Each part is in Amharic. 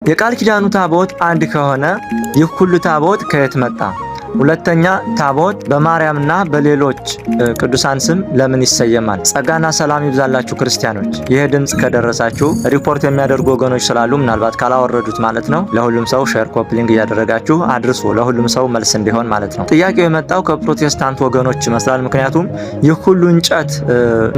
የቃል ኪዳኑ ታቦት አንድ ከሆነ ይህ ሁሉ ታቦት ከየት መጣ? ሁለተኛ ታቦት በማርያምና በሌሎች ቅዱሳን ስም ለምን ይሰየማል? ጸጋና ሰላም ይብዛላችሁ ክርስቲያኖች። ይህ ድምጽ ከደረሳችሁ ሪፖርት የሚያደርጉ ወገኖች ስላሉ ምናልባት ካላወረዱት ማለት ነው ለሁሉም ሰው ሼር ኮፒ ሊንክ እያደረጋችሁ አድርሱ፣ ለሁሉም ሰው መልስ እንዲሆን ማለት ነው። ጥያቄው የመጣው ከፕሮቴስታንት ወገኖች ይመስላል። ምክንያቱም ይህ ሁሉ እንጨት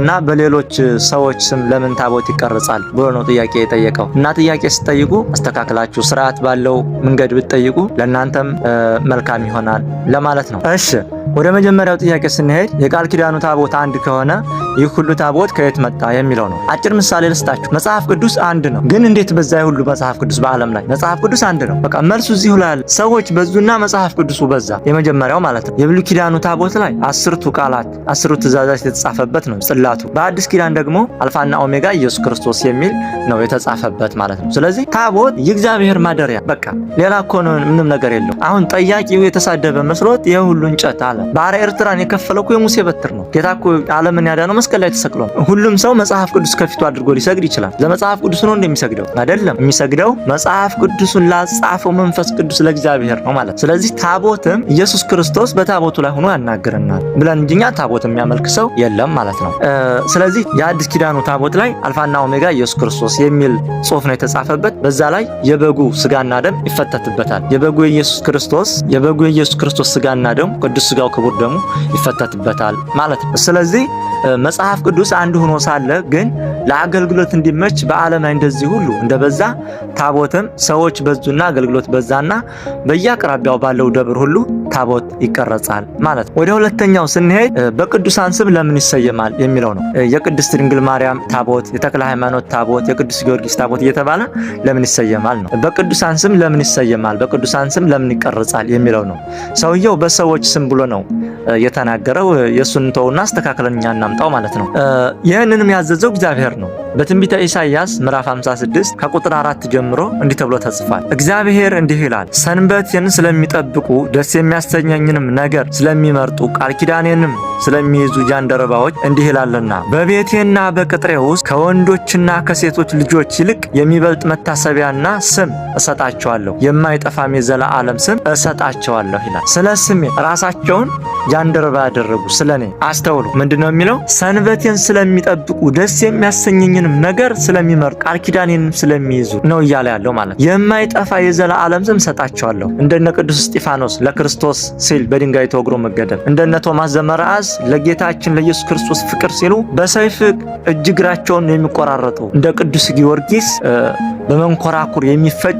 እና በሌሎች ሰዎች ስም ለምን ታቦት ይቀርጻል ብሎ ነው ጥያቄ የጠየቀው። እና ጥያቄ ስትጠይቁ አስተካክላችሁ ስርዓት ባለው መንገድ ብትጠይቁ ለእናንተም መልካም ይሆናል ለማለት ነው። እሺ ወደ መጀመሪያው ጥያቄ ስንሄድ የቃል ኪዳኑ ታቦት አንድ ከሆነ ይህ ሁሉ ታቦት ከየት መጣ የሚለው ነው። አጭር ምሳሌ ልስጣችሁ። መጽሐፍ ቅዱስ አንድ ነው፣ ግን እንዴት በዛ ሁሉ መጽሐፍ ቅዱስ በዓለም ላይ መጽሐፍ ቅዱስ አንድ ነው። በቃ መልሱ እዚሁ ላይ አለ። ሰዎች በዙና መጽሐፍ ቅዱሱ በዛ። የመጀመሪያው ማለት ነው የብሉይ ኪዳኑ ታቦት ላይ 10ቱ ቃላት 10ቱ ትእዛዛት የተጻፈበት ነው ጽላቱ። በአዲስ ኪዳን ደግሞ አልፋና ኦሜጋ ኢየሱስ ክርስቶስ የሚል ነው የተጻፈበት ማለት ነው። ስለዚህ ታቦት የእግዚአብሔር ማደሪያ በቃ ሌላ እኮ ምንም ነገር የለው። አሁን ጠያቂው የተሳደበ መስሎት ይሄ ሁሉ እንጨት አለ። ባህረ ኤርትራን የከፈለው እኮ የሙሴ በትር ነው። ጌታ እኮ ዓለምን ያዳነው መስቀል ላይ ተሰቅሎ። ሁሉም ሰው መጽሐፍ ቅዱስ ከፊቱ አድርጎ ሊሰግድ ይችላል። ለመጽሐፍ ቅዱስ ነው እንደሚሰግደው አይደለም። የሚሰግደው መጽሐፍ ቅዱሱን ላጻፈው መንፈስ ቅዱስ ለእግዚአብሔር ነው ማለት። ስለዚህ ታቦትም ኢየሱስ ክርስቶስ በታቦቱ ላይ ሆኖ ያናግረናል ብለን እንጂኛ ታቦት የሚያመልክ ሰው የለም ማለት ነው። ስለዚህ የአዲስ ኪዳኑ ታቦት ላይ አልፋና ኦሜጋ ኢየሱስ ክርስቶስ የሚል ጽሑፍ ነው የተጻፈበት። በዛ ላይ የበጉ ስጋና ደም ይፈተትበታል። የበጉ የኢየሱስ ክርስቶስ ስጋና ደም ቅዱስ ስጋው ክቡር ደሙ ይፈተትበታል ማለት ነው። ስለዚህ መጽሐፍ ቅዱስ አንድ ሆኖ ሳለ ግን ለአገልግሎት እንዲመች በዓለም ላይ እንደዚህ ሁሉ እንደበዛ ታቦትም ሰዎች በዙና አገልግሎት በዛና በየአቅራቢያው ባለው ደብር ሁሉ ታቦት ይቀረጻል ማለት ነው። ወደ ሁለተኛው ስንሄድ በቅዱሳን ስም ለምን ይሰየማል የሚለው ነው። የቅድስት ድንግል ማርያም ታቦት፣ የተክለ ሃይማኖት ታቦት፣ የቅዱስ ጊዮርጊስ ታቦት እየተባለ ለምን ይሰየማል ነው። በቅዱሳን ስም ለምን ይሰየማል፣ በቅዱሳን ስም ለምን ይቀረጻል የሚለው ነው። ሰውየው በሰዎች ስም ብሎ ነው የተናገረው። የሱን ተውና አስተካክለን እኛ እናምጣው ማለት ነው። ይህንንም ያዘዘው እግዚአብሔር ነው። በትንቢተ ኢሳይያስ ምዕራፍ 56 ከቁጥር 4 ጀምሮ እንዲህ ተብሎ ተጽፏል። እግዚአብሔር እንዲህ ይላል፣ ሰንበቴን ስለሚጠብቁ ደስ የሚያሰኘኝንም ነገር ስለሚመርጡ ቃል ኪዳኔንም ስለሚይዙ ጃንደረባዎች እንዲህ ይላልና በቤቴና በቅጥሬ ውስጥ ከወንዶችና ከሴቶች ልጆች ይልቅ የሚበልጥ መታሰቢያና ስም እሰጣቸዋለሁ፣ የማይጠፋም የዘላለም ስም እሰጣቸዋለሁ ይላል። ስለ ስሜ ራሳቸውን ጃንደረባ ያደረጉ ስለኔ አስተውሉ። ምንድነው የሚለው? ሰንበቴን ስለሚጠብቁ ደስ የሚያሰኘኝንም ነገር ስለሚመርጡ ቃል ኪዳኔንም ስለሚይዙ ነው እያለ ያለው ማለት ነው። የማይጠፋ የዘላለም ስም እሰጣቸዋለሁ። እንደነ ቅዱስ እስጢፋኖስ ለክርስቶስ ሲል በድንጋይ ተወግሮ መገደል፣ እንደነ ቶማስ ዘመርዓስ ለጌታችን ለኢየሱስ ክርስቶስ ፍቅር ሲሉ በሰይፍ እጅ እግራቸውን የሚቆራረጡ፣ እንደ ቅዱስ ጊዮርጊስ በመንኮራኩር የሚፈጭ